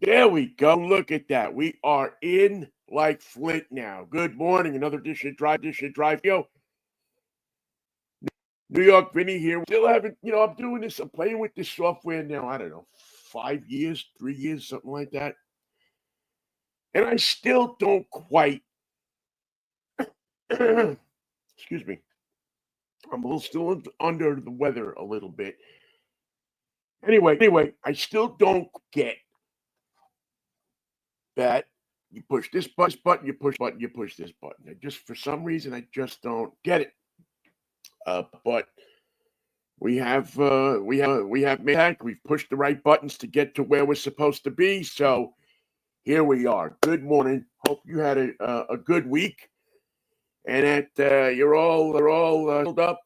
There we go. Look at that. We are in like Flint now. Good morning. Another dish of drive. New York Vinnie here. Still haven't, I'm doing this. I'm playing with this software now. I don't know, 5 years, 3 years, something like that. And I still don't quite, excuse me. I'm a little still under the weather a little bit. Anyway, I still don't get that you push this button, you push this button. For some reason, I just don't get it. But we have made that. We've pushed the right buttons to get to where we're supposed to be. So here we are. Good morning. Hope you had a good week, and that you're all filled up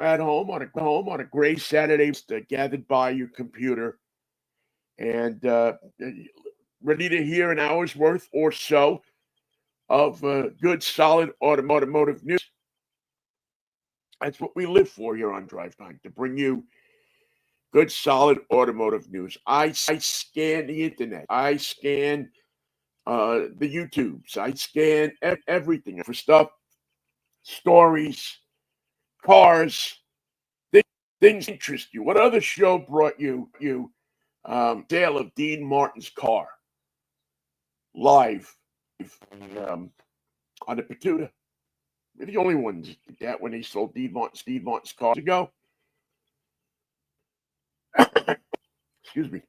at home on a gray Saturday, gathered by your computer, and ready to hear an hour's worth or so of good, solid automotive news. That's what we live for here on Drivetime, to bring you good, solid automotive news. I scan the internet. I scan the YouTubes. I scan everything for stuff, stories, cars, things interest you. What other show brought you tale of Dean Martin's car live on the Patuta? We're the only ones that did that when they sold Steve Martin's cars ago. Excuse me.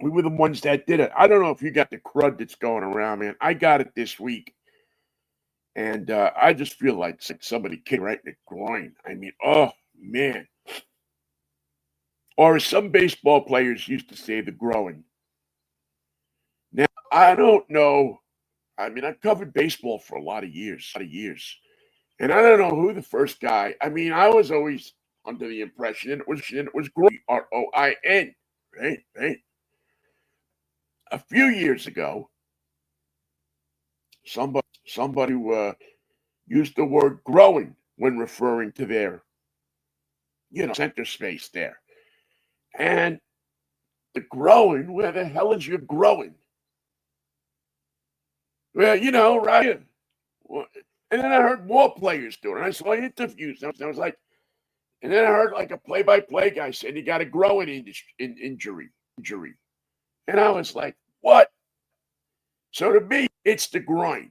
We were the ones that did it. I don't know if you got the crud that's going around, man. I got it this week. And I just feel like somebody kicked right in the groin. I mean, oh, man. Or as some baseball players used to say, the growing. Now, I don't know. I mean, I've covered baseball for a lot of years. And I don't know who the first guy. I mean, I was always under the impression it was Groin, R-O-I-N, right? A few years ago, somebody used the word growing when referring to their, center space there. And the growing, where the hell is your growing? Well, right here. And then I heard more players do it. And I saw interviews. And I was like, and then I heard like a play-by-play guy saying he got a growing injury. And I was like, what? So to me, it's the groin.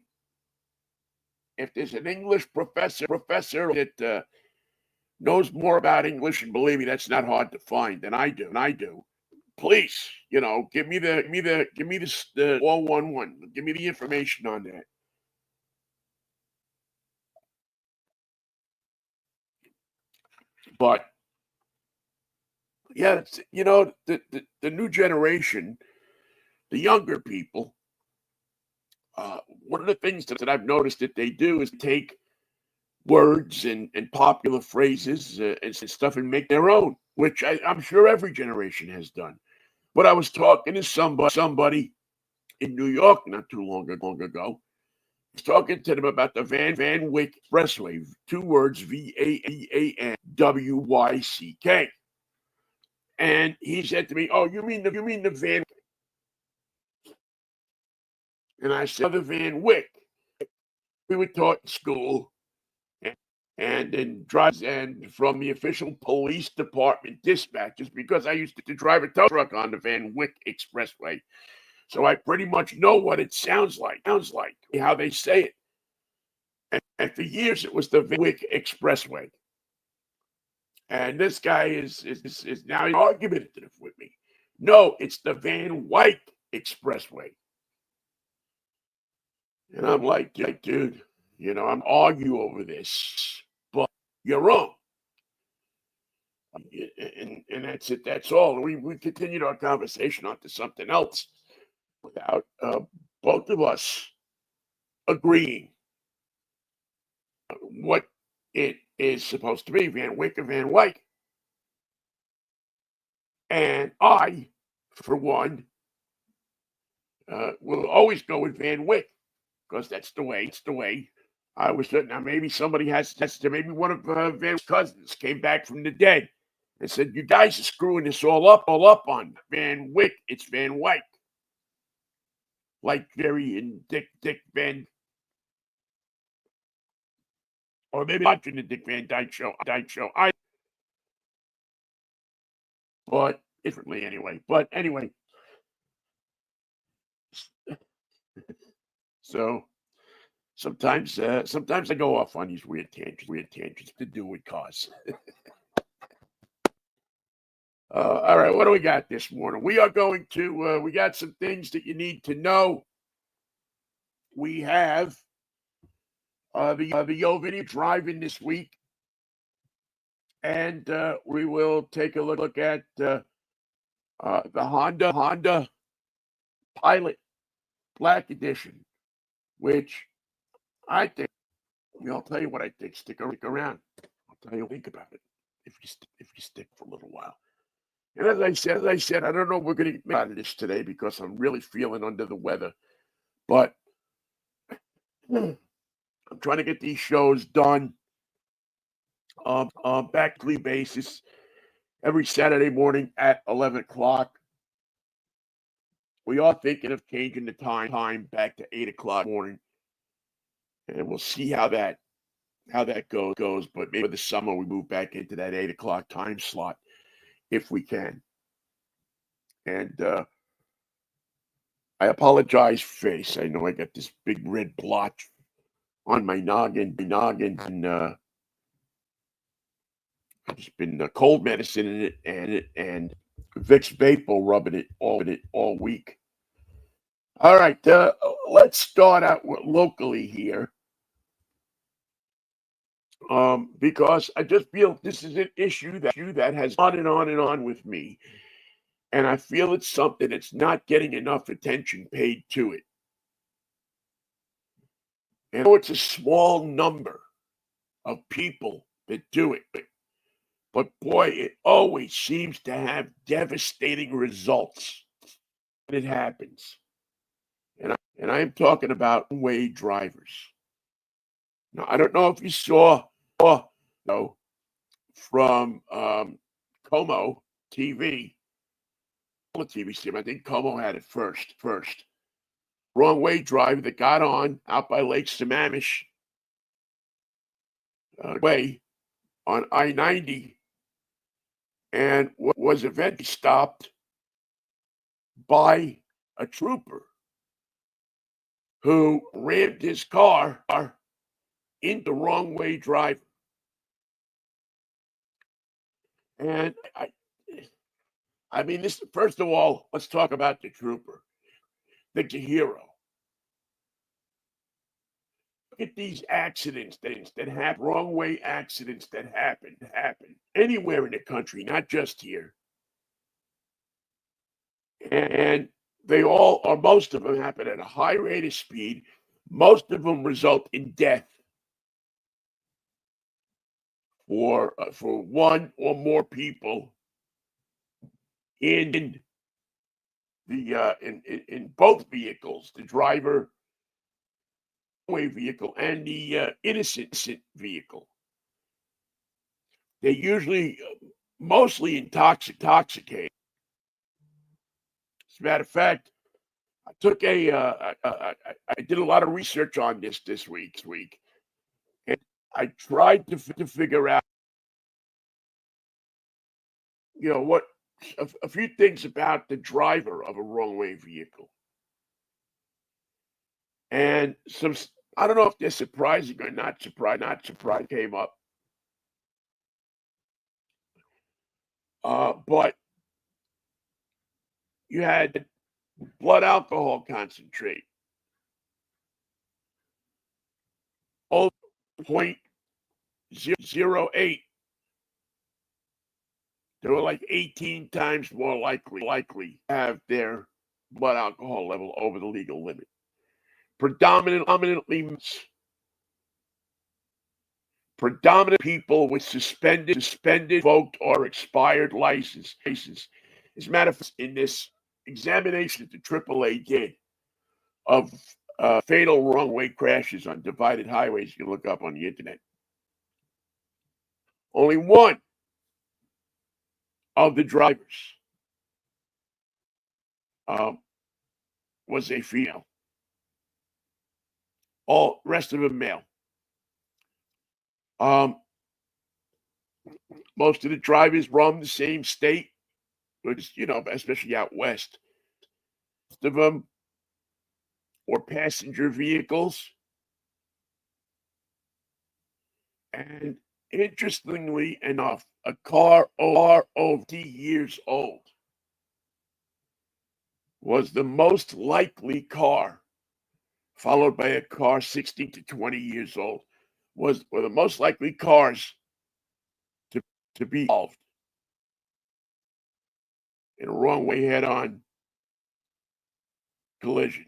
If there's an English professor that knows more about English, and believe me, that's not hard to find than I do. Please, give me the 411. Give me the information on that. But yeah, it's, the new generation, the younger people. One of the things that I've noticed that they do is take words and popular phrases and stuff and make their own, which I'm sure every generation has done. But I was talking to somebody in New York not too long ago. I was talking to them about the Van Wyck Expressway. 2 words, VANWYCK. And he said to me, "Oh, you mean the Van?" And I said, "The Van Wyck. We were taught in school, and in drives and from the official police department dispatches, because I used to drive a tow truck on the Van Wyck Expressway. So I pretty much know what it sounds like, how they say it. And for years, it was the Van Wyck Expressway. And this guy is now argumentative with me. No, it's the Van Wyck Expressway. And I'm like, dude, I'm arguing over this, but you're wrong. And that's it. That's all. We continued our conversation onto something else without both of us agreeing what it is supposed to be, Van Wyck or Van Wyck. And I, for one, will always go with Van Wyck, because that's the way. I was now maybe somebody maybe one of Van's cousins came back from the dead and said, "You guys are screwing this all up on Van Wyck. It's Van Wyck, like Jerry and Dick Van, or maybe watching the Dick Van Dyke show. But differently anyway. But anyway, so sometimes I go off on these weird tangents to do with cause. All right, what do we got this morning? We are going to, we got some things that you need to know. We have the Yo Vinnie driving this week, and we will take a look at the Honda Pilot Black Edition, which I think, I'll tell you what I think. Stick around. I'll tell you what I think about it if you stick for a little while. And as I said, I don't know if we're going to get out of this today because I'm really feeling under the weather. But I'm trying to get these shows done on a weekly basis every Saturday morning at 11 o'clock. We are thinking of changing the time back to 8 o'clock morning. And we'll see how that goes. But maybe this summer we move back into that 8 o'clock time slot if we can. And I apologize, face. I know I got this big red blotch on my noggin, and I've just been cold medicine in it and Vicks Vapor rubbing it all week. All right, let's start out locally here, because I just feel this is an issue that has on and on with me. And I feel it's something that's not getting enough attention paid to it. And I know it's a small number of people that do it, but boy, it always seems to have devastating results when it happens. And I am talking about one-way drivers. Now, I don't know if you saw from Como TV. TV stream. I think Como had it first. Wrong way driver that got on out by Lake Sammamish way on I-90 and was eventually stopped by a trooper who rammed his car into wrong way driver. And I mean, this, first of all, let's talk about the trooper. That's a hero. Look at these accidents that happen, wrong way accidents that happen anywhere in the country, not just here. And they all, or most of them, happen at a high rate of speed. Most of them result in death for one or more people in the in both vehicles, the driver way vehicle and the innocent vehicle. They usually mostly intoxicated. As a matter of fact, I took I did a lot of research on this week, and I tried to figure out, what a few things about the driver of a wrong way vehicle, and some. I don't know if they're surprising or not surprised came up. But you had blood alcohol concentrate, 0.08. They were like 18 times more likely to have their blood alcohol level over the legal limit. Predominantly people with suspended, revoked, or expired license. As a matter of fact, in this examination that the AAA did of fatal wrong-way crashes on divided highways, you can look up on the internet, only one of the drivers um, was a female. All rest of them male. Um, most of the drivers from the same state, which especially out west. Most of them were passenger vehicles, and interestingly enough, a car over 50 years old was the most likely car, followed by a car 16 to 20 years old, were the most likely cars to be involved in a wrong way head-on collision.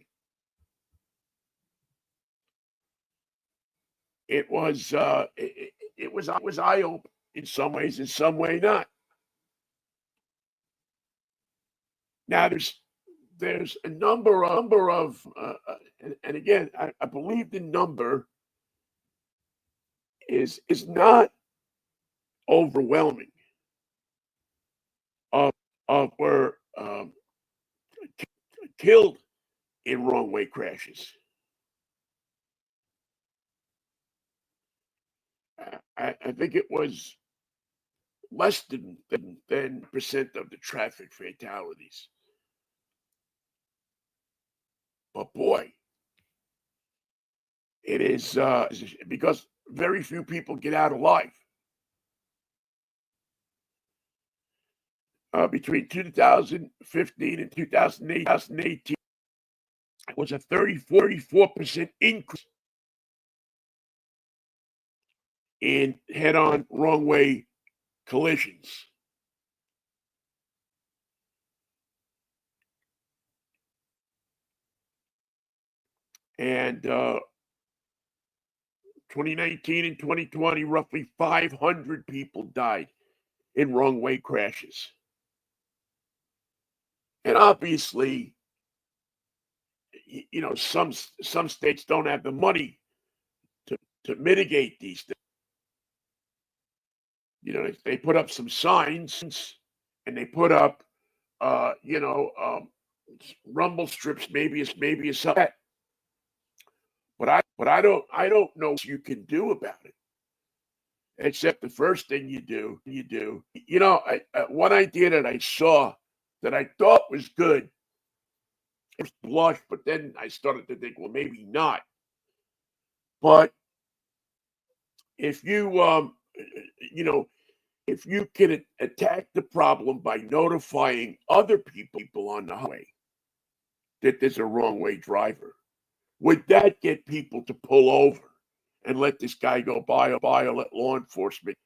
It was eye-opening in some ways, in some way not. Now there's a number of and again I believe the number is not overwhelming of were killed in wrong way crashes. I think it was less than percent of the traffic fatalities. But boy, it is because very few people get out alive. Between 2015 and 2018, it was a 34% increase in head-on wrong way collisions. And 2019 and 2020, roughly 500 people died in wrong way crashes. And obviously, some states don't have the money to mitigate these things. They put up some signs and they put up, rumble strips, maybe a set. But I don't know what you can do about it, except the first thing you do. One idea that I saw that I thought was good. It was blush, but then I started to think, well, maybe not. But if if you can attack the problem by notifying other people on the highway that there's a wrong way driver, would that get people to pull over and let this guy go by or let law enforcement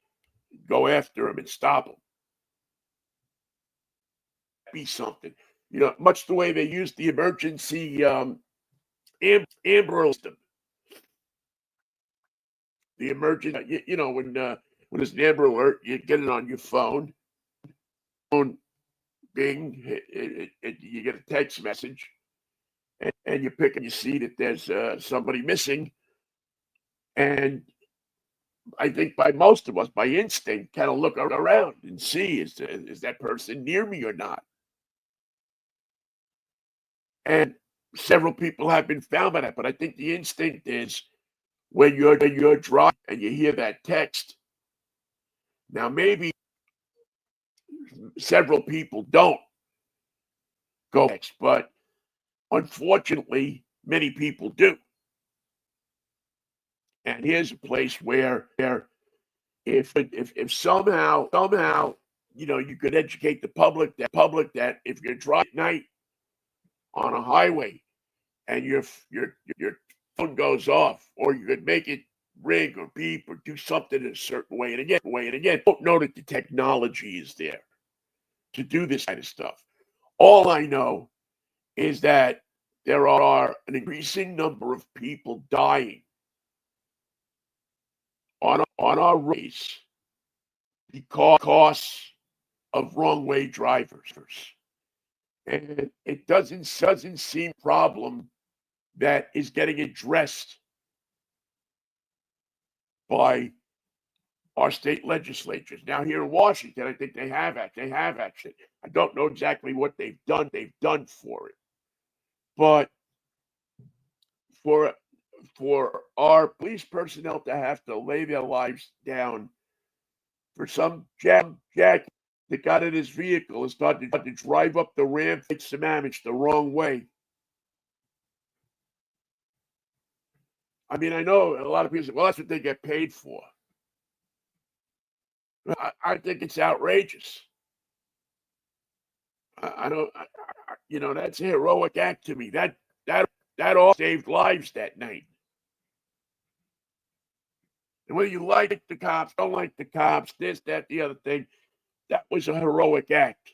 go after him and stop him? Be something, much the way they use the emergency Amber system. The emergency, when there's an Amber Alert, you get it on your phone. Bing, you get a text message, and you pick and you see that there's somebody missing. And I think by most of us, by instinct, kind of look around and see is that person near me or not. And several people have been found by that, but I think the instinct is when you're driving and you hear that text. Now maybe several people don't go text, but unfortunately, many people do. And here's a place where if somehow you could educate the public that if you're driving at night on a highway and your phone goes off, or you could make it ring or beep or do something in a certain way. And again, don't know that the technology is there to do this kind of stuff. All I know is that there are an increasing number of people dying on our roads because of wrong way drivers. And it doesn't seem a problem that is getting addressed by our state legislatures. Now here in Washington, I think they have action. I don't know exactly what they've done for it, but for our police personnel to have to lay their lives down for some jack that got in his vehicle and started to drive up the ramp, did some damage the wrong way. I mean, I know a lot of people say, well, that's what they get paid for. I think it's outrageous. I don't, that's a heroic act to me. That all saved lives that night. And whether you like the cops, don't like the cops, this, that, the other thing, that was a heroic act.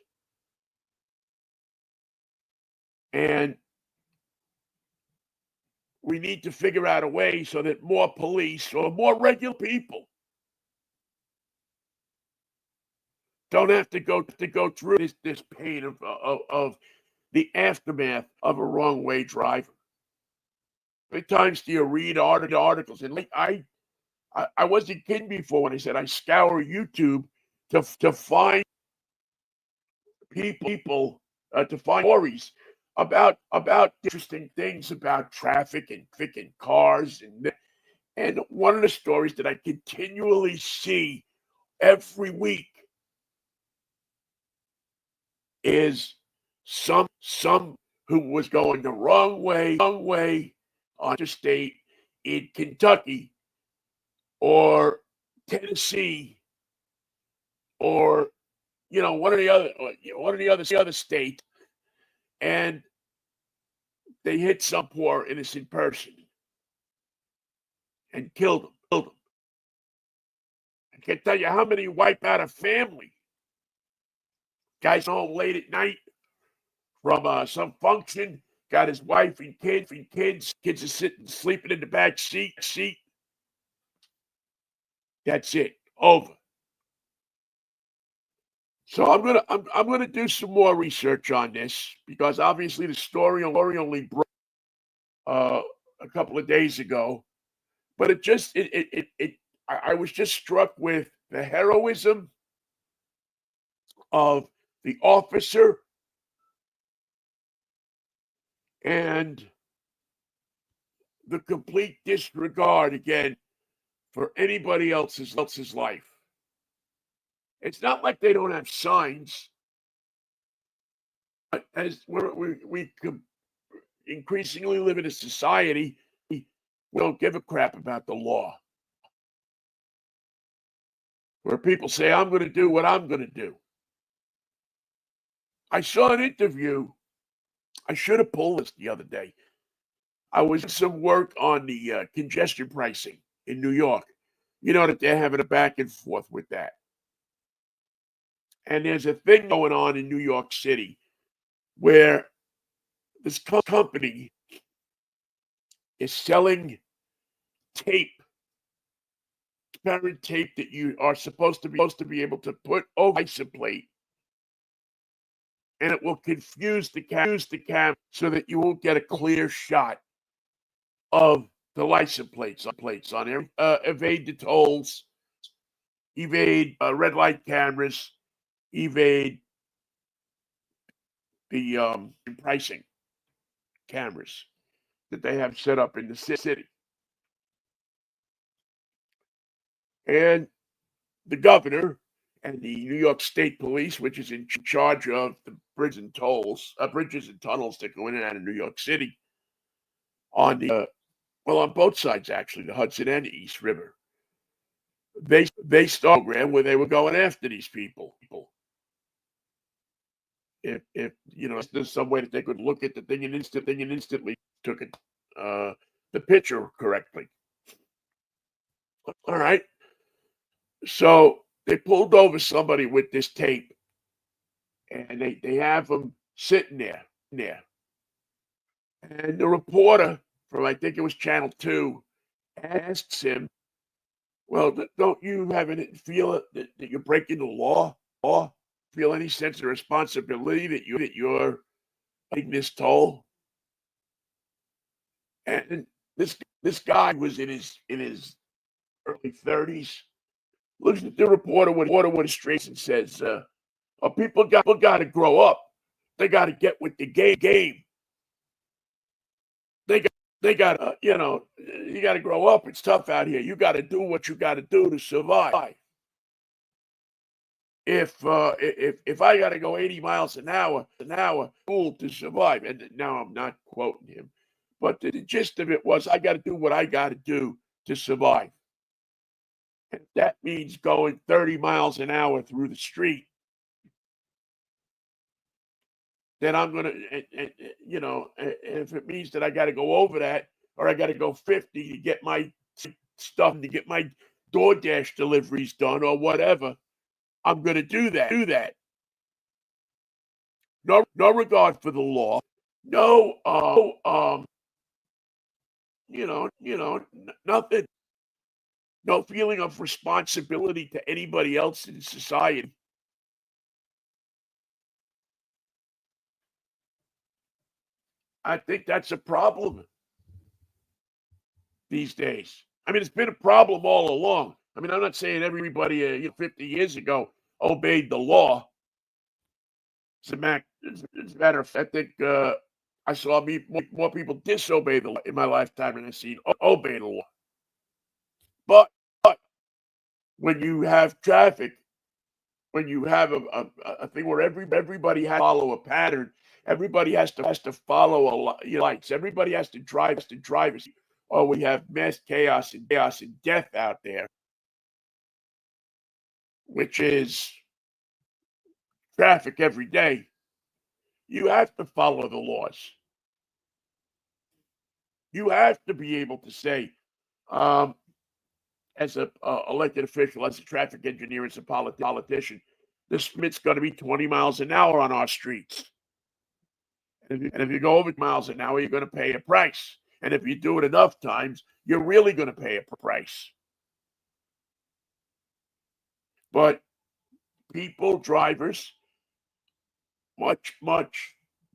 And we need to figure out a way so that more police or more regular people don't have to go through this pain of the aftermath of a wrong way driver. How many times do you read articles? And like I wasn't kidding before when I said I scour YouTube to find people to find stories about interesting things about traffic and cars and one of the stories that I continually see every week is some who was going the wrong way on interstate in Kentucky or Tennessee or one of the other states, and they hit some poor innocent person and killed him. I can't tell you how many wipe out a family. Guy's home late at night from some function, got his wife and kids. Kids are sleeping in the back seat. That's it. Over. So I'm gonna do some more research on this because obviously the story only broke a couple of days ago, but I was just struck with the heroism of the officer and the complete disregard again for anybody else's life. It's not like they don't have signs. But as we increasingly live in a society, we don't give a crap about the law. Where people say, I'm going to do what I'm going to do. I saw an interview. I should have pulled this the other day. I was doing some work on the congestion pricing in New York. You know that they're having a back and forth with that. And there's a thing going on in New York City where this company is selling tape, transparent tape that you are supposed to be able to put over license plate, and it will confuse the camera so that you won't get a clear shot of the license plates on there. Evade the tolls, evade red light cameras, evade the pricing cameras that they have set up in the city. And the governor and the New York State Police, which is in charge of the bridges and tunnels that go in and out of New York City, on both sides actually, the Hudson and the East River, they started a program where they were going after these people. If there's some way that they could look at the thing and instantly took it the picture correctly. All right. So they pulled over somebody with this tape, and they have them sitting there. And the reporter from, I think it was Channel 2, asks him, well, don't you have any feel that you're breaking the law? Feel any sense of responsibility that you're taking this toll? And this guy was in his early 30s, looks at the reporter with a straight and says, people got to grow up. They got to get with the game. They got to, you got to grow up. It's tough out here. You got to do what you got to do to survive. If I got to go 80 miles an hour, cool to survive. And now I'm not quoting him, but the gist of it was I got to do what I got to do to survive. And that means going 30 miles an hour through the street. Then I'm going to, if it means that I got to go over that or I got to go 50 to get my stuff, to get my DoorDash deliveries done or whatever, I'm going to do that. No regard for the law. No, nothing. No feeling of responsibility to anybody else in society. I think that's a problem these days. I mean, it's been a problem all along. I mean, I'm not saying everybody 50 years ago obeyed the law. As a matter of fact, I think I saw more people disobey the law in my lifetime than I've seen obey the law. But when you have traffic, when you have a thing where everybody has to follow a pattern, everybody has to follow a lights. Everybody has to drive or we have mass chaos and death out there, which is traffic every day. You have to follow the laws. You have to be able to say, as a elected official, as a traffic engineer, as a politician, this limit's going to be 20 miles an hour on our streets. And if you go over miles an hour, you're going to pay a price. And if you do it enough times, you're really going to pay a price. But people, drivers, much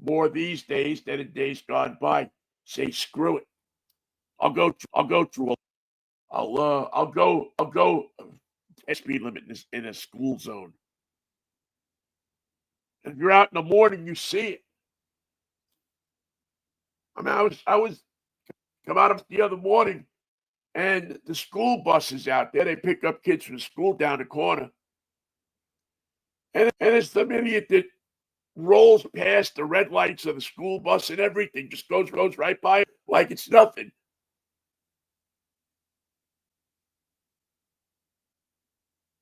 more these days than in days gone by, say screw it. I'll go through. I'll go a speed limit in a school zone. And if you're out in the morning, you see it. I mean, I was come out of the other morning, and the school buses out there, they pick up kids from school down the corner. And it's some idiot that rolls past the red lights of the school bus and everything, just goes right by it like it's nothing.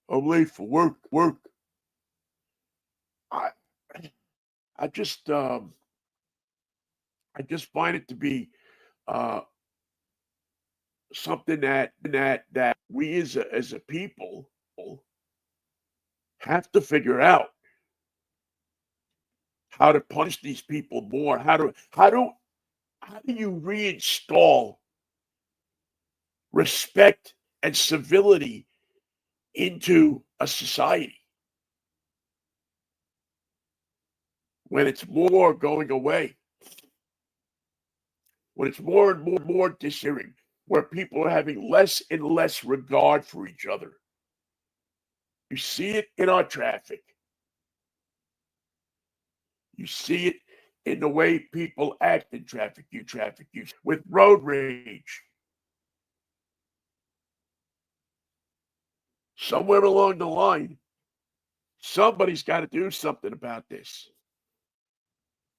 I'm late for work. I just find it to be something that we as a people have to figure out how to punish these people more. How do you reinstall respect and civility into a society when it's more going away, when it's more and more dishearing, where people are having less and less regard for each other? You see it in our traffic. You see it in the way people act in traffic use, with road rage. Somewhere along the line, somebody's got to do something about this,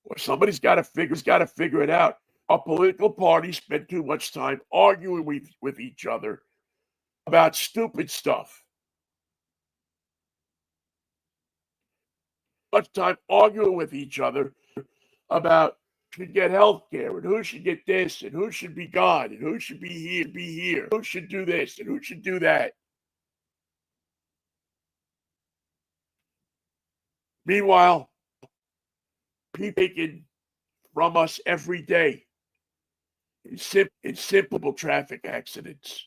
or somebody's got to figure it out. Our political parties spend too much time arguing with each other about stupid stuff. Much time arguing with each other about who should get health care and who should get this and who should be gone and who should be here, who should do this and who should do that. Meanwhile, people taken from us every day in simple traffic accidents.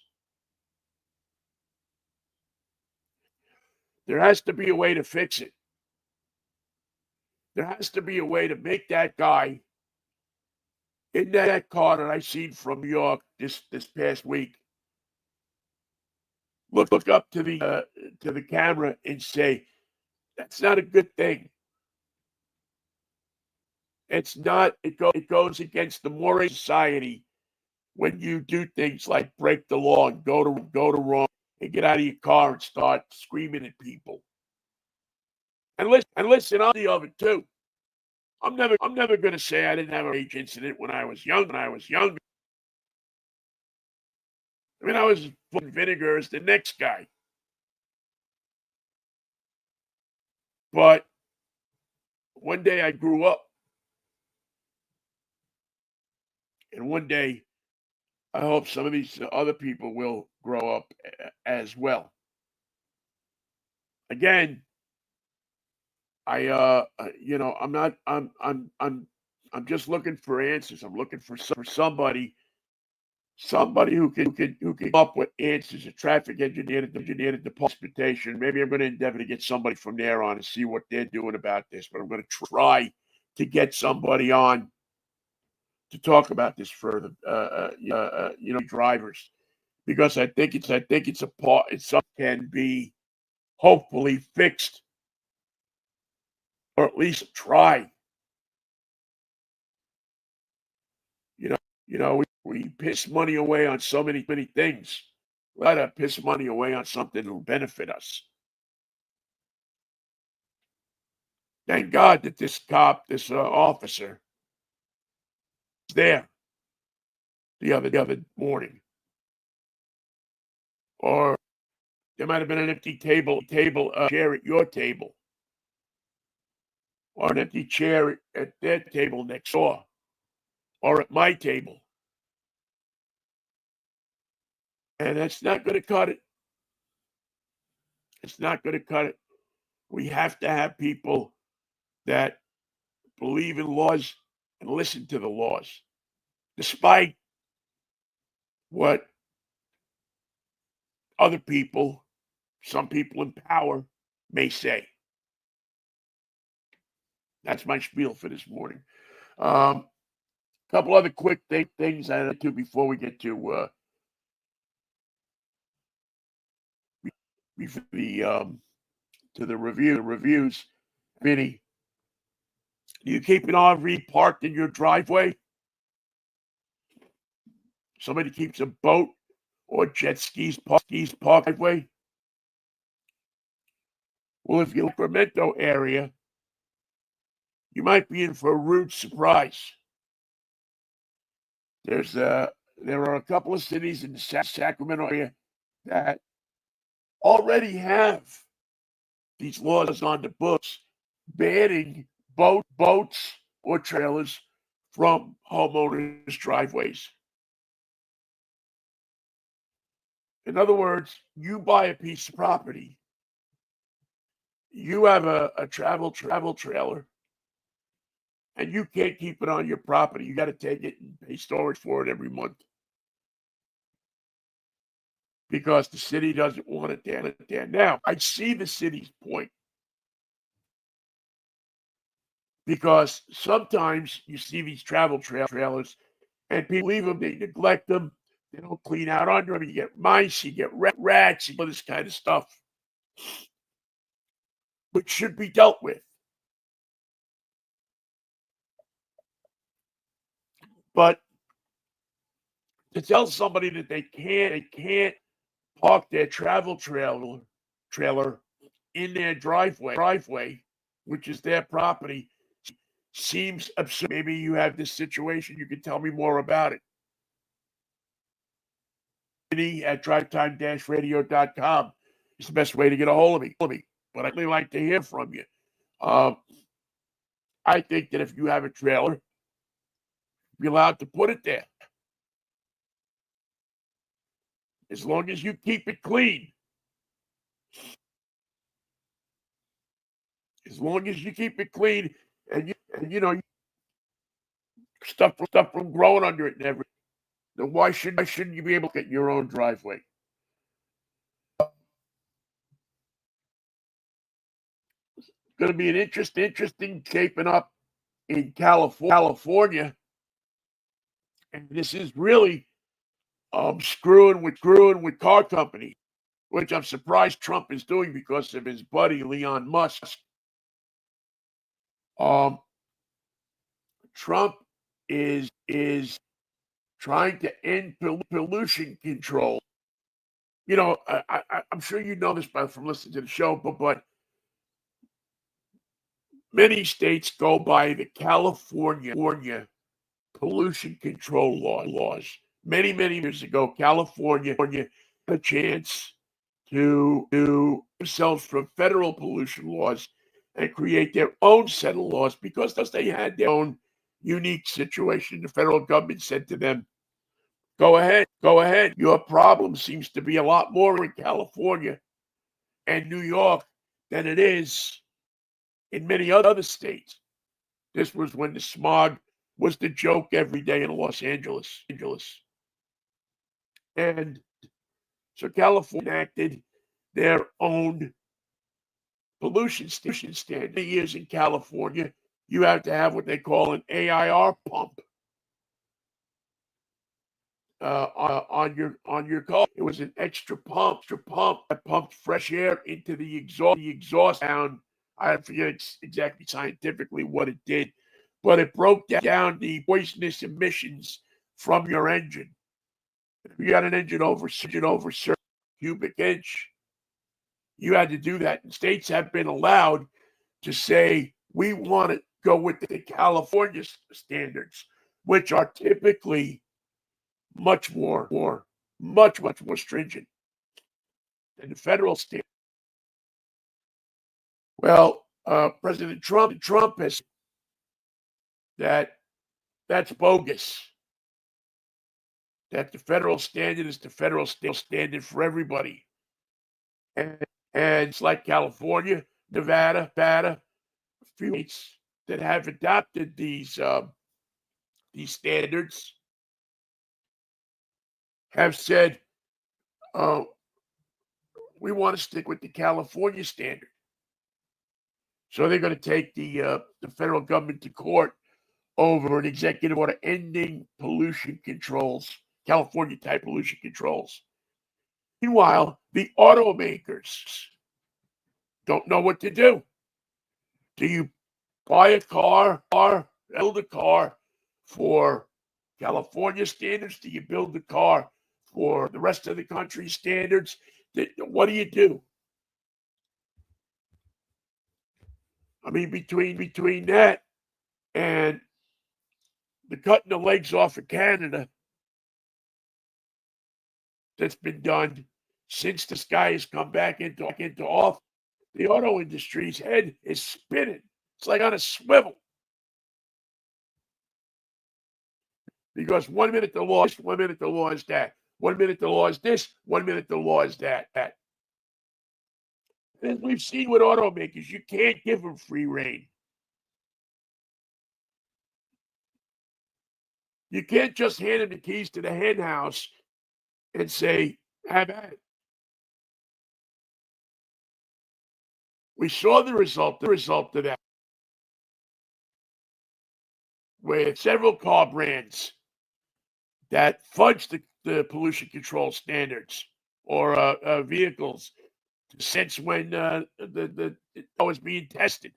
There has to be a way to fix it. There has to be a way to make that guy in that car that I seen from New York this past week. look up to the camera and say, that's not a good thing. It's not. It goes against the moral society when you do things like break the law and go to wrong and get out of your car and start screaming at people. And listen, I'm guilty of it too. I'm never going to say I didn't have a rage incident when I was young. I mean, I was fucking vinegar as the next guy. But one day I grew up. And one day I hope some of these other people will grow up as well. Again, I'm just looking for answers. I'm looking for somebody who can come up with answers. A traffic engineer at the transportation. Maybe I'm going to endeavor to get somebody from there on and see what they're doing about this. But I'm going to try to get somebody on to talk about this further. Drivers, because I think it's a part. It's something can be hopefully fixed, or at least try. We piss money away on so many things. Let us piss money away on something that will benefit us. Thank God that this officer, was there the other morning, or there might have been an empty chair at your table, or an empty chair at their table next door, or at my table. And that's not going to cut it. It's not going to cut it. We have to have people that believe in laws and listen to the laws, despite what other people, some people in power, may say. That's my spiel for this morning. A couple other quick things I had to before we get to the reviews. Vinnie, do you keep an RV parked in your driveway? Somebody keeps a boat or jet skis parked driveway? Well, if you're in the Sacramento area, you might be in for a rude surprise. There are a couple of cities in the Sacramento area that already have these laws on the books banning boats or trailers from homeowners' driveways. In other words, you buy a piece of property, you have a travel trailer, and you can't keep it on your property. You got to take it and pay storage for it every month, because the city doesn't want it there. Now, I see the city's point, because sometimes you see these travel trailers and people leave them, they neglect them, they don't clean out under them, you get mice, you get rats, you get this kind of stuff, which should be dealt with. But to tell somebody that they can't park their travel trailer in their driveway, which is their property, seems absurd. Maybe you have this situation. You can tell me more about it. Vinnie at drivetime-radio.com is the best way to get a hold of me. But I'd really like to hear from you. I think that if you have a trailer, you're allowed to put it there, as long as you keep it clean. As long as you keep it clean, and stuff from growing under it and everything, then why shouldn't you be able to get your own driveway? It's going to be an interesting shaping up in California, and this is really screwing with car companies. which I'm surprised Trump is doing because of his buddy Elon Musk. Trump is trying to end pollution control. You know, I'm sure you know this from listening to the show, but many states go by the California pollution control laws. Many years ago, California had a chance to themselves from federal pollution laws and create their own set of laws because they had their own unique situation. The federal government said to them, go ahead. Your problem seems to be a lot more in California and New York than it is in many other states. This was when the smog was the joke every day in Los Angeles. And so California enacted their own pollution standard. For years in California, you have to have what they call an AIR pump on your car. It was an extra pump that pumped fresh air into the exhaust sound. I forget exactly scientifically what it did, but it broke down the poisonous emissions from your engine. If you got an engine over certain cubic inch, you had to do that. And states have been allowed to say, we want to go with the California standards, which are typically much more stringent than the federal standard. Well, President Trump has said that's bogus. That the federal standard is the federal standard for everybody, and it's like California, Nevada, a few states that have adopted these standards have said, we want to stick with the California standard. So they're going to take the federal government to court over an executive order ending pollution controls, California-type pollution controls. Meanwhile, the automakers don't know what to do. Do you buy a car, build a car for California standards? Do you build a car for the rest of the country's standards? What do you do? I mean, between that and the cutting the legs off of Canada that's been done since this guy has come back into office, the auto industry's head is spinning. It's like on a swivel. Because 1 minute the law is 1 minute the law is that. 1 minute the law is this, 1 minute the law is that. And as we've seen with automakers, you can't give them free rein. You can't just hand them the keys to the hen house and say, have at it. We saw the result of that with several car brands that fudged the pollution control standards or vehicles since when the was being tested.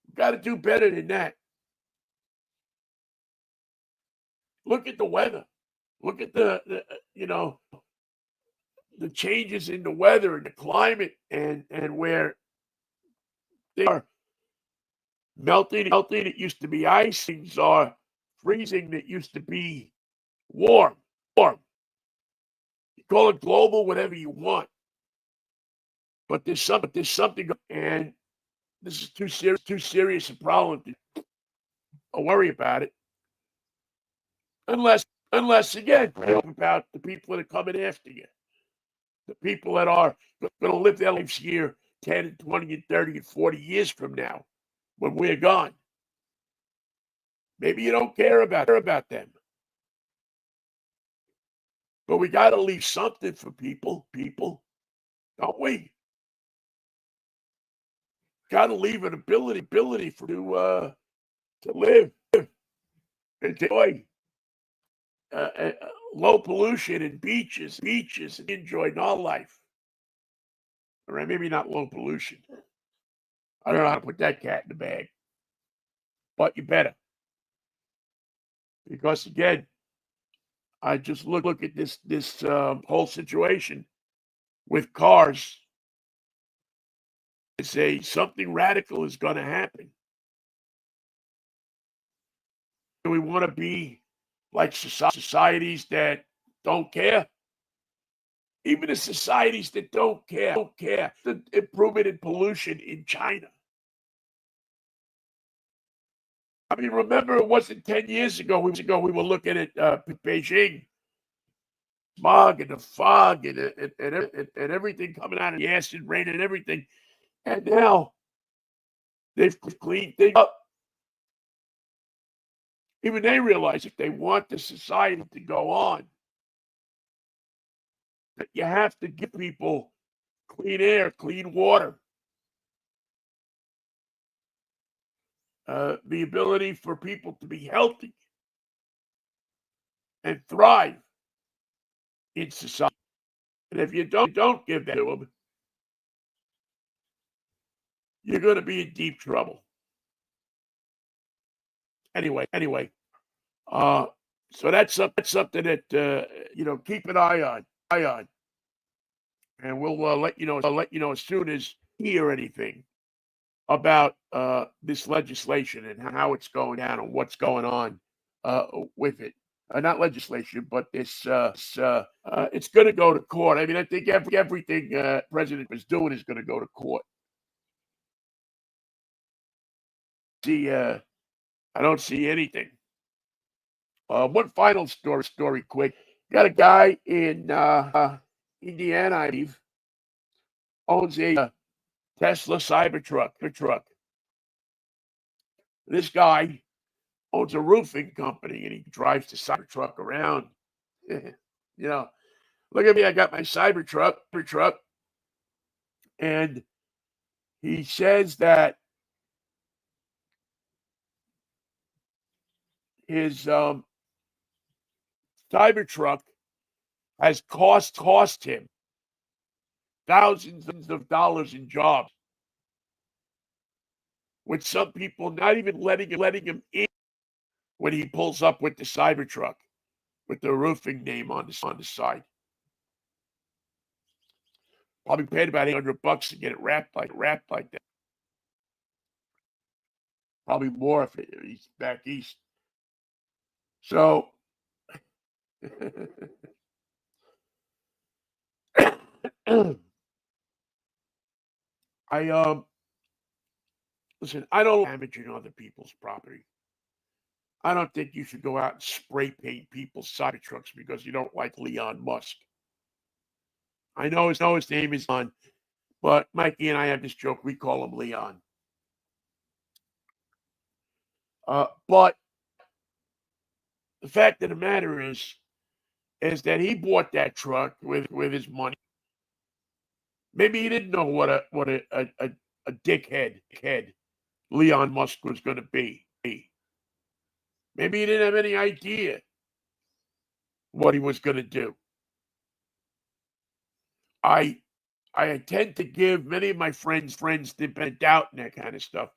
We've got to do better than that. Look at the weather. Look at the changes in the weather and the climate and where they are melting. It used to be ice. Things are freezing. That used to be warm. You call it global, whatever you want. But there's something, and this is too serious a problem to worry about it. Unless again, about the people that are coming after you. The people that are going to live their lives here 10 and 20 and 30 and 40 years from now when we're gone. Maybe you don't care about them. But we got to leave something for people, don't we? Got to leave an ability for to live and enjoy. low pollution and beaches, enjoy all life. All right, maybe not low pollution. I don't know how to put that cat in the bag, but you better. Because again, I just look at this whole situation with cars. I say something radical is going to happen. Do we want to be like societies that don't care? Even the societies that don't care. The improvement in pollution in China. I mean, remember, it wasn't 10 years ago. We were looking at Beijing, smog and the fog and everything coming out of the acid rain and everything. And now they've cleaned things up. Even they realize if they want the society to go on, that you have to give people clean air, clean water, the ability for people to be healthy and thrive in society. And if you don't give that to them, you're going to be in deep trouble. Anyway, so that's something that keep an eye on, and we'll let you know as soon as we hear anything about this legislation and how it's going down and what's going on with it. Not legislation, but this it's going to go to court. I mean, I think everything President is doing is going to go to court. See, I don't see anything. One final story quick. Got a guy in Indiana, I believe, owns a Tesla Cybertruck. This guy owns a roofing company, and he drives the Cybertruck around. Look at me, I got my Cybertruck, and he says that his Cybertruck has cost him thousands of dollars in jobs, with some people not even letting him in when he pulls up with the Cybertruck with the roofing name on the side. Probably paid about $800 to get it wrapped like that. Probably more if he's back east. So listen, I don't like damaging other people's property. I don't think you should go out and spray paint people's Cybertrucks because you don't like Elon Musk. I know his name is Elon, but Mikey and I have this joke. We call him Leon. But the fact of the matter is that he bought that truck with his money. Maybe he didn't know what a dickhead Elon Musk was going to be. Maybe he didn't have any idea what he was going to do. I tend to give many of my friends the benefit of doubt and that kind of stuff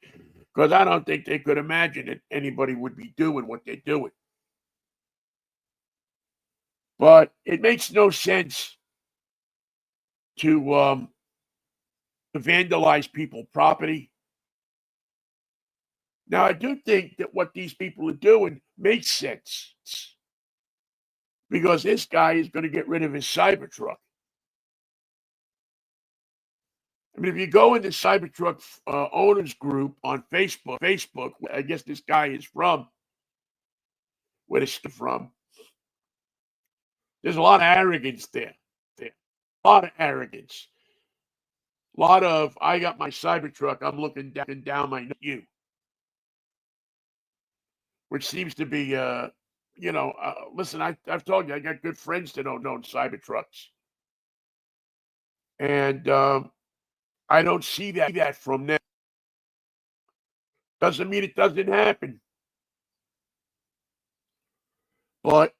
because I don't think they could imagine that anybody would be doing what they're doing. But it makes no sense to vandalize people's property. Now, I do think that what these people are doing makes sense because this guy is going to get rid of his Cybertruck. I mean, if you go into Cybertruck owners group on Facebook, I guess this guy is from, where it's from. There's a lot of arrogance there. A lot of arrogance. A lot of, I got my Cybertruck, I'm looking down my you. Which seems to be, listen, I've told you, I got good friends that don't own Cybertrucks. And I don't see that from them. Doesn't mean it doesn't happen. But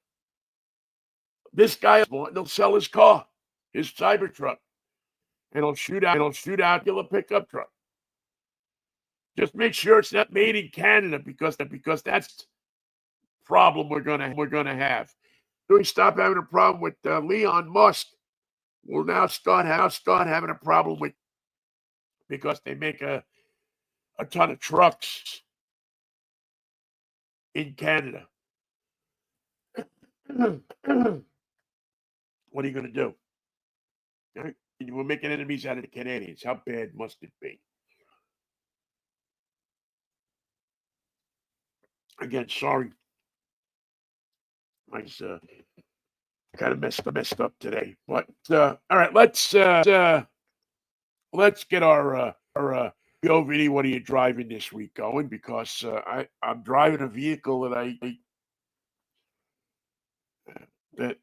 This guy will sell his car, his Cybertruck, and he'll shoot out a pickup truck. Just make sure it's not made in Canada because that's the problem we're gonna have. Do we stop having a problem with Elon Musk? We'll now start having a problem with, because they make a ton of trucks in Canada. What are you going to do? Right? We're making enemies out of the Canadians. How bad must it be? Again, sorry. I kind of messed up today. But all right, let's get our Yo, Vinnie, what are you driving this week going? Because I'm driving a vehicle that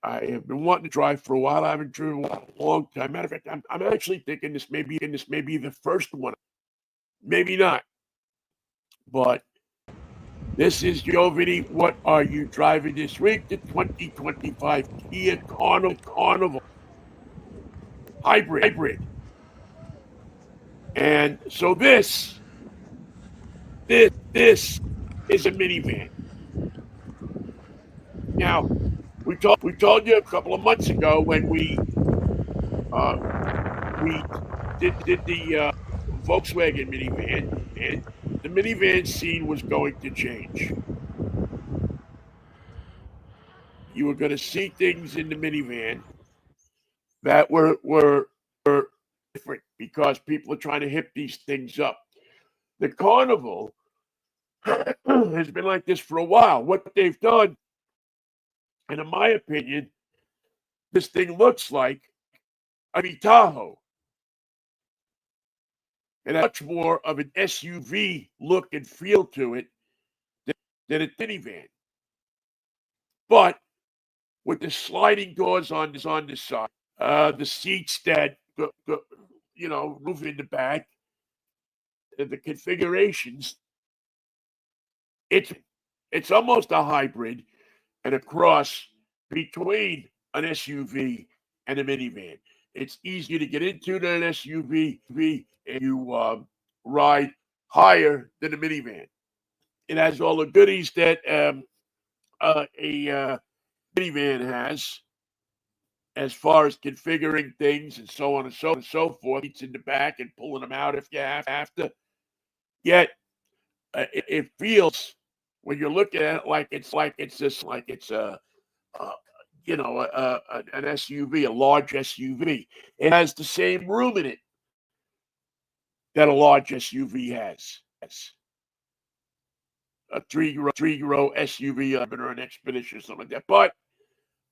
I have been wanting to drive for a while. I haven't driven one in a long time. Matter of fact, I'm actually thinking this may be the first one. Maybe not. But this is Yo, Vinnie. What are you driving this week? The 2025 Kia Carnival Hybrid. And so this is a minivan. Now, we told you a couple of months ago when we did the Volkswagen minivan, and the minivan scene was going to change. You were going to see things in the minivan that were different because people are trying to hip these things up. The Carnival has been like this for a while. What they've done, and in my opinion, this thing looks like a Tahoe. It has much more of an SUV look and feel to it than a minivan. But with the sliding doors on the side, the seats that move in the back, the configurations, it's almost a hybrid and a cross between an SUV and a minivan. It's easier to get into than an SUV, and you ride higher than a minivan. It has all the goodies that a minivan has, as far as configuring things and so on and so forth. It's in the back and pulling them out if you have to. Yet it feels, when you're looking at it, like it's an SUV, a large SUV. It has the same room in it that a large SUV has. A three-row SUV or an Expedition or something like that. But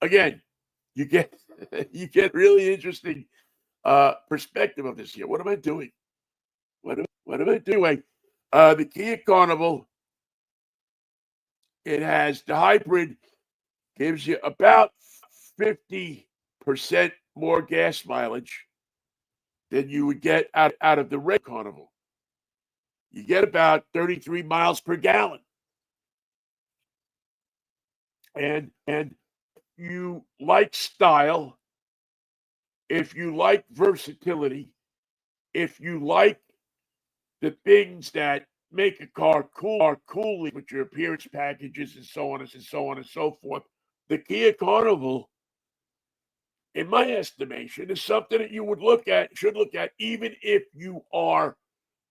again, you get really interesting perspective of this here. What am I doing? What am I doing? The Kia Carnival, it has the hybrid, gives you about 50% more gas mileage than you would get out of the red Carnival. You get about 33 miles per gallon. And you like style, if you like versatility, if you like the things that make a car cool with your appearance packages and so on and so forth, the Kia Carnival, in my estimation, is something that you should look at, even if you are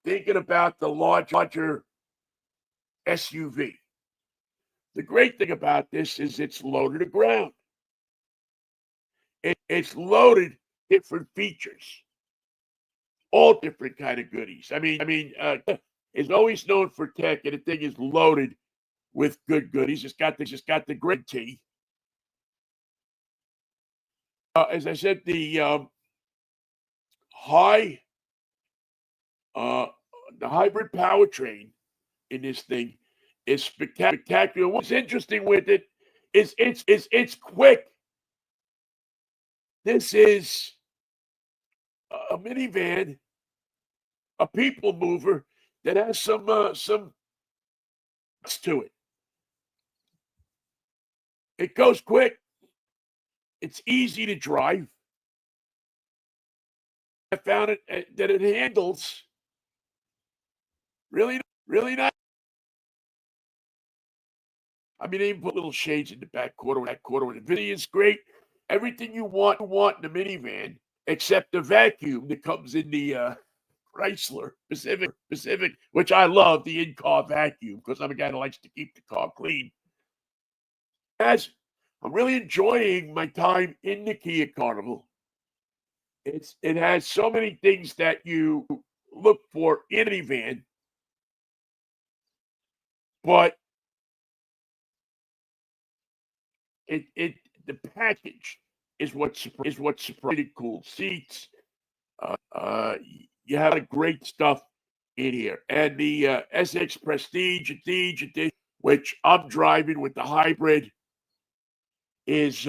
thinking about the larger SUV. The great thing about this is it's loaded to ground. It's loaded different features, all different kind of goodies. I mean, it's always known for tech, and the thing is loaded with good goodies. It's got the great tea. As I said, the hybrid powertrain in this thing is spectacular. What's interesting with it is it's quick. This is a minivan, a people mover that has some to it. It goes quick. It's easy to drive. I found that it handles really nice. I mean, they even put little shades in the back quarter. That quarter with the Vinnie is great. Everything you want in a minivan, except the vacuum that comes in the Chrysler Pacific, which I love the in-car vacuum because I'm a guy that likes to keep the car clean. As I'm really enjoying my time in the Kia Carnival. It has so many things that you look for in a van, but it the package is what's pretty cool. Seats, uh, you have a great stuff in here, and the SX Prestige Edition, which I'm driving with the hybrid, is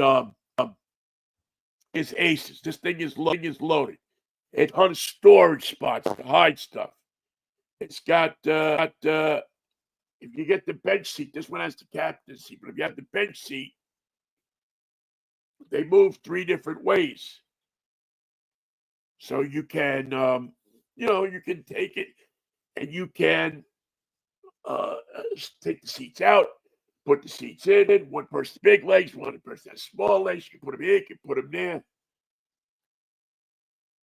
aces. This thing is loaded. It has storage spots to hide stuff. It's got if you get the bench seat, this one has the captain seat, but if you have the bench seat, they move 3 different ways. So you can, you can take it and you can take the seats out, put the seats in. One person big legs, one person has small legs. You can put them here, you can put them there.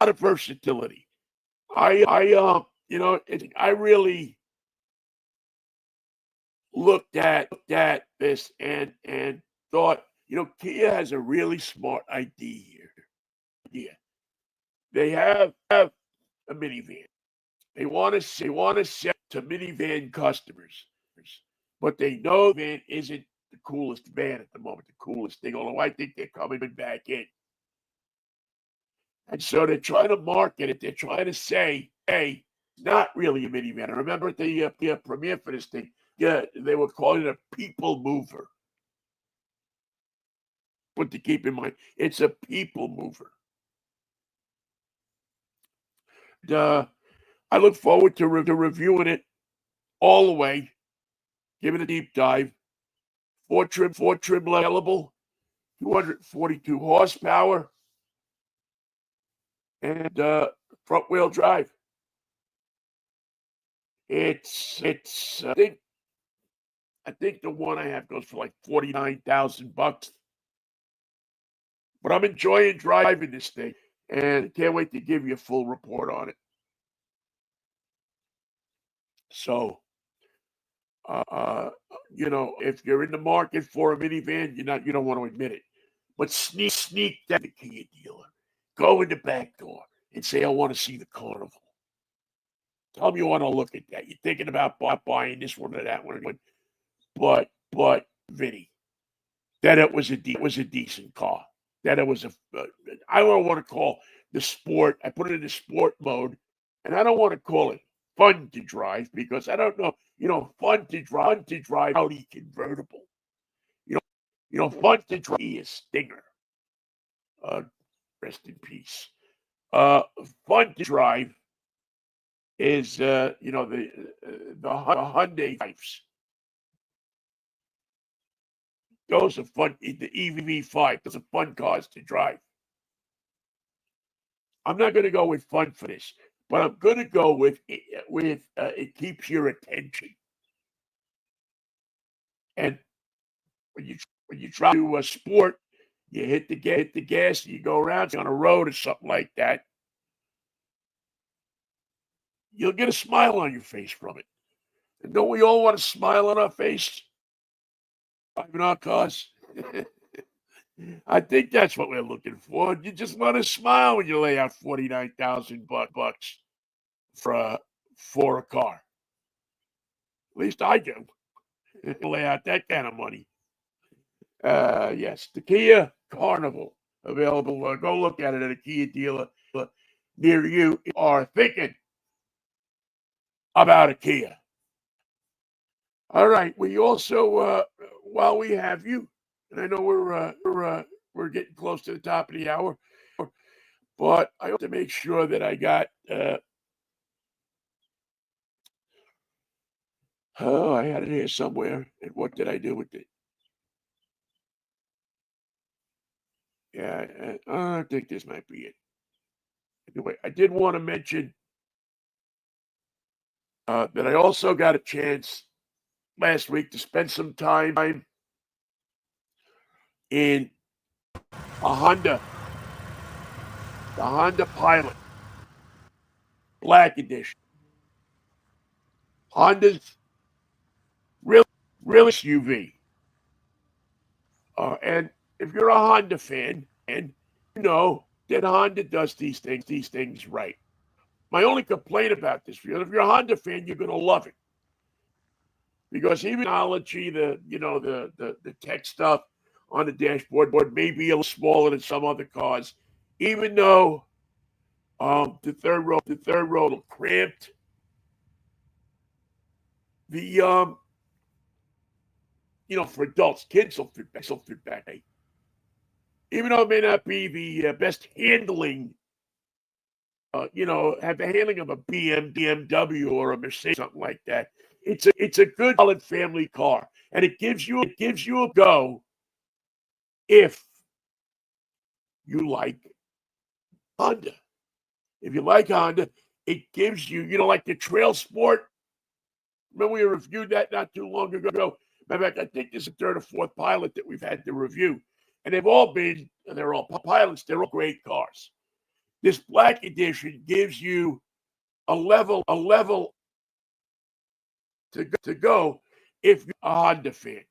A lot of versatility. I really looked at this and thought, Kia has a really smart idea here. Yeah, they have a minivan. They want to sell to minivan customers, but they know van isn't the coolest van at the moment, the coolest thing. Although I think they're coming back in, and so they're trying to market it. They're trying to say, "Hey, it's not really a minivan." I remember at the premiere for this thing, yeah, they were calling it a people mover. But to keep in mind, it's a people mover. I look forward to reviewing it all the way, giving it a deep dive. Four trim available, 242 horsepower, and front wheel drive. It's I think the one I have goes for like $49,000. But I'm enjoying driving this thing, and can't wait to give you a full report on it. So, if you're in the market for a minivan, you don't want to admit it, but sneak down to the Kia dealer, go in the back door, and say, "I want to see the Carnival." Tell them you want to look at that. You're thinking about buying this one or that one, but Vinnie, that it was a decent car. That it was I don't want to call the sport. I put it in the sport mode, and I don't want to call it fun to drive because I don't know. Fun to drive Audi convertible. Fun to drive is Stinger. Rest in peace. Fun to drive is the Hyundai Vipes. Those are fun. The EV5. Those are fun cars to drive. I'm not going to go with fun for this, but I'm going to go with it keeps your attention. And when you try to sport, you hit the gas, and you go around on a road or something like that. You'll get a smile on your face from it. And don't we all want a smile on our face? Driving our cars. I think that's what we're looking for. You just want to smile when you lay out $49,000 for a car. At least I do. Lay out that kind of money. Yes, the Kia Carnival available. Go look at it at a Kia dealer near you. Are thinking about a Kia. All right. We also, while we have you, and I know we're getting close to the top of the hour, but I have to make sure that I got. I had it here somewhere, and what did I do with it? Yeah, I think this might be it. Anyway, I did want to mention that I also got a chance last week to spend some time in a Honda, the Honda Pilot Black Edition. Honda's really SUV. And if you're a Honda fan, and you know that Honda does these things right. My only complaint about this, if you're a Honda fan, you're going to love it because even technology, the tech stuff on the dashboard may be a little smaller than some other cars, even though the third row a little cramped. The for adults, kids will fit back. Even though it may not be the best handling, have the handling of a BMW or a Mercedes, something like that. It's a good solid family car, and it gives you a go if you like Honda. If you like Honda, it gives you, like the Trail Sport. Remember we reviewed that not too long ago. Matter of fact, I think this is the third or fourth Pilot that we've had to review, and they're all pilots. They're all great cars. This Black Edition gives you a level to go if you're a Honda fan,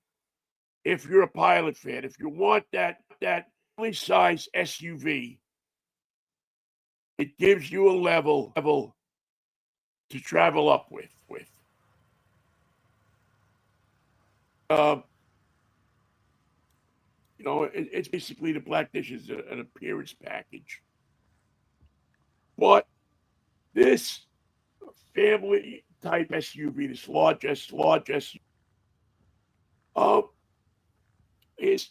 if you're a Pilot fan, if you want that family size SUV, it gives you a level to travel up with. It's basically the Black Edition is an appearance package, but this family type SUV, this large SUV, is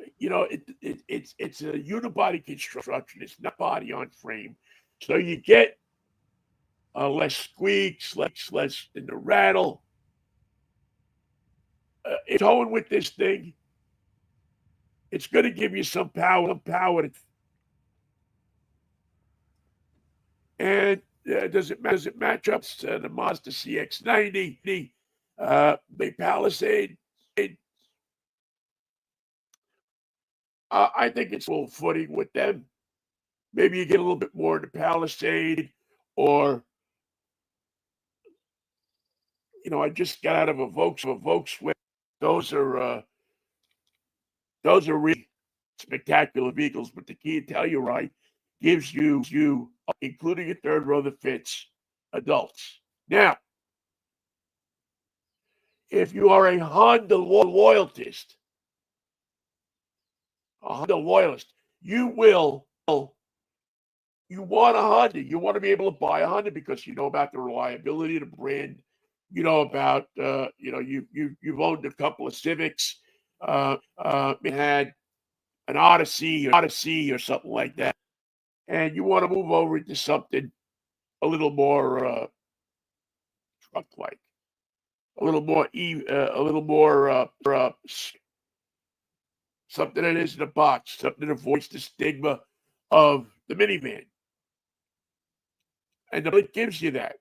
it's a unibody construction. It's not body on frame, so you get less squeaks, less in the rattle. It's towing with this thing. It's going to give you some power. And does it match up to the Mazda CX-90, the Palisade? I think it's a little footing with them. Maybe you get a little bit more in the Palisade, or I just got out of a Volkswagen. Those are really spectacular vehicles. But the Kia Telluride gives you, including a third row that fits adults. Now, if you are a Honda loyalist, you want a Honda. You want to be able to buy a Honda because you know about the reliability of the brand. You know about you've owned a couple of Civics, had an Odyssey or something like that, and you want to move over into something a little more truck-like, a little more something that isn't a box, something that avoids the stigma of the minivan, and it gives you that.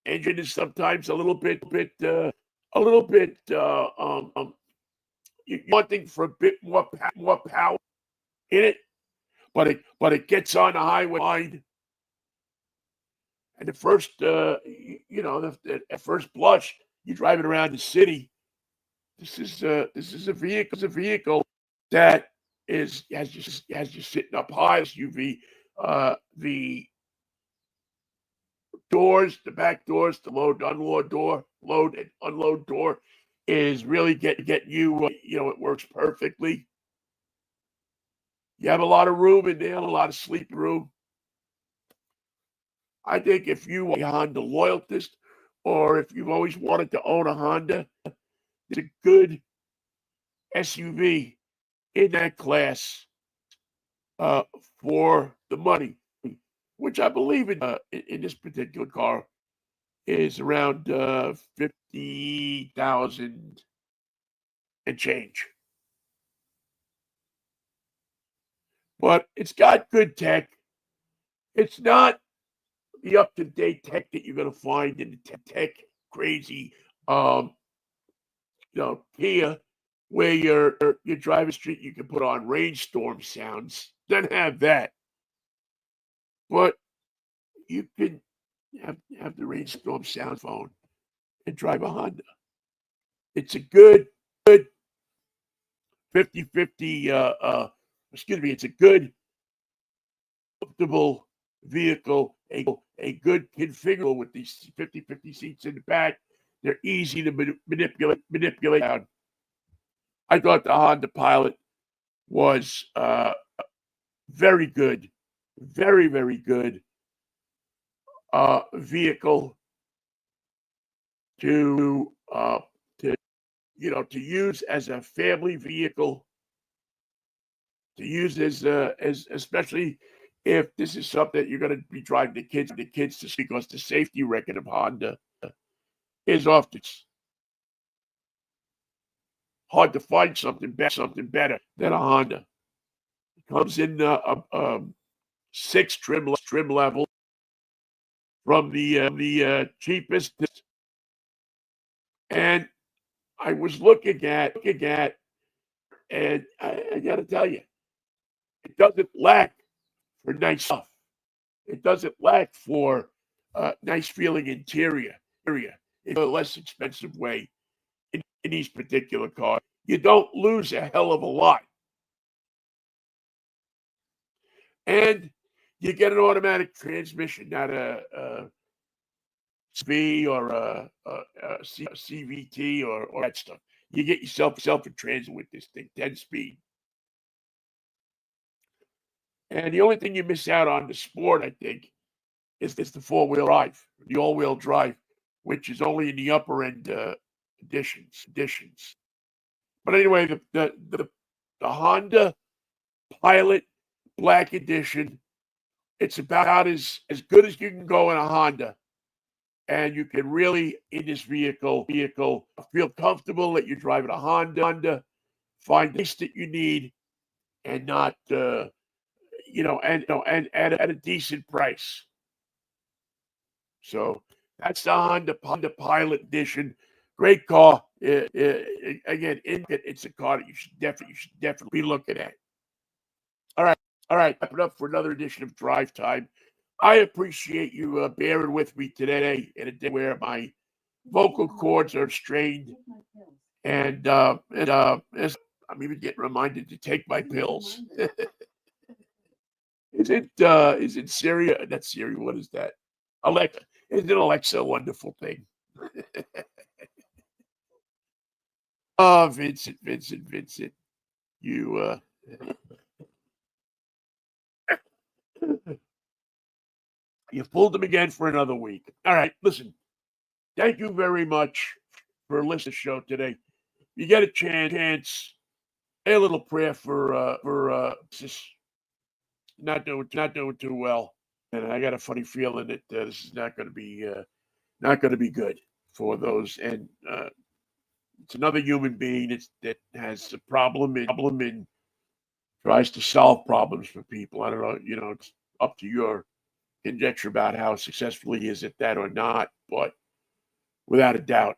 Engine is sometimes a little bit you're wanting for a bit more power in it, but it gets on the highway line. And the first, at first blush, you're driving around the city. This is a vehicle that has you sitting up high. SUV, the doors, the back doors, the load and unload door is really get you. It works perfectly. You have a lot of room in there, a lot of sleeping room. I think if you are a Honda loyalist, or if you've always wanted to own a Honda, it's a good SUV in that class for the money, which I believe in this particular car is around 50,000 and change. but it's got good tech. It's not the up-to-date tech that you're going to find in the tech crazy, Kia, where you're driving street, you can put on rainstorm sounds. Doesn't have that, but you can have the rainstorm sound phone and drive a Honda. It's a good 50-50, it's a good, comfortable vehicle, a good configurable with these 50-50 seats in the back. They're easy to manipulate. I thought the Honda Pilot was very good, very, very good vehicle to use as a family vehicle, to use as especially if this is something that you're going to be driving the kids to, because the safety record of Honda is often hard to find something better than a Honda. It comes in 6 trim levels, from the cheapest, and I was looking at, and I got to tell you, it doesn't lack for nice stuff. It doesn't lack for nice feeling interior. In a less expensive way in these particular cars, you don't lose a hell of a lot, and you get an automatic transmission, not a CV or a CVT or that stuff. You get yourself a transit with this thing, 10 speed. And the only thing you miss out on the Sport, I think, is the 4-wheel drive, the all-wheel drive, which is only in the upper end editions. But anyway, the Honda Pilot Black Edition, it's about as good as you can go in a Honda. And you can really, in this vehicle, feel comfortable that you're driving a Honda, find the things that you need, and not, and at a decent price. So that's the Honda Pilot Edition. Great car. Again, it's a car that you should definitely be looking at. All right. Wrap it up for another edition of Drive Time. I appreciate you bearing with me today in a day where my vocal cords are strained, and I'm even getting reminded to take my pills. Is it Siri? Not Siri. What is that? Alexa. Isn't Alexa a wonderful thing? Oh, Vincent. You you fooled them again for another week. All right, listen. Thank you very much for listening to the show today. You get a chance, a little prayer for just not doing too well, and I got a funny feeling that this is not going to be good for those. And it's another human being that has a problem and tries to solve problems for people. I don't know, it's up to your conjecture about how successful he is at that or not, but without a doubt,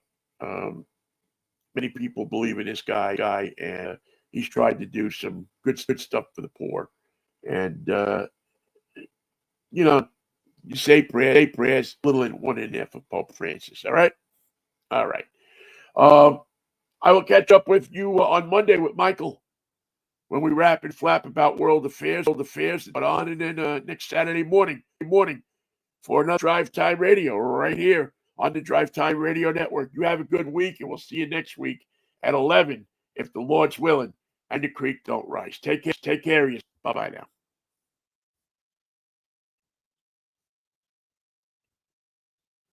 many people believe in this guy, and he's tried to do some good stuff for the poor. And you say prayers, little in one in there for Pope Francis. All right. I will catch up with you on Monday with Michael when we wrap and flap about world affairs, on, and then next Saturday morning for another Drive Time Radio right here on the Drive Time Radio Network. You have a good week, and we'll see you next week at 11, if the Lord's willing and the creek don't rise. Take care of you. Bye-bye now.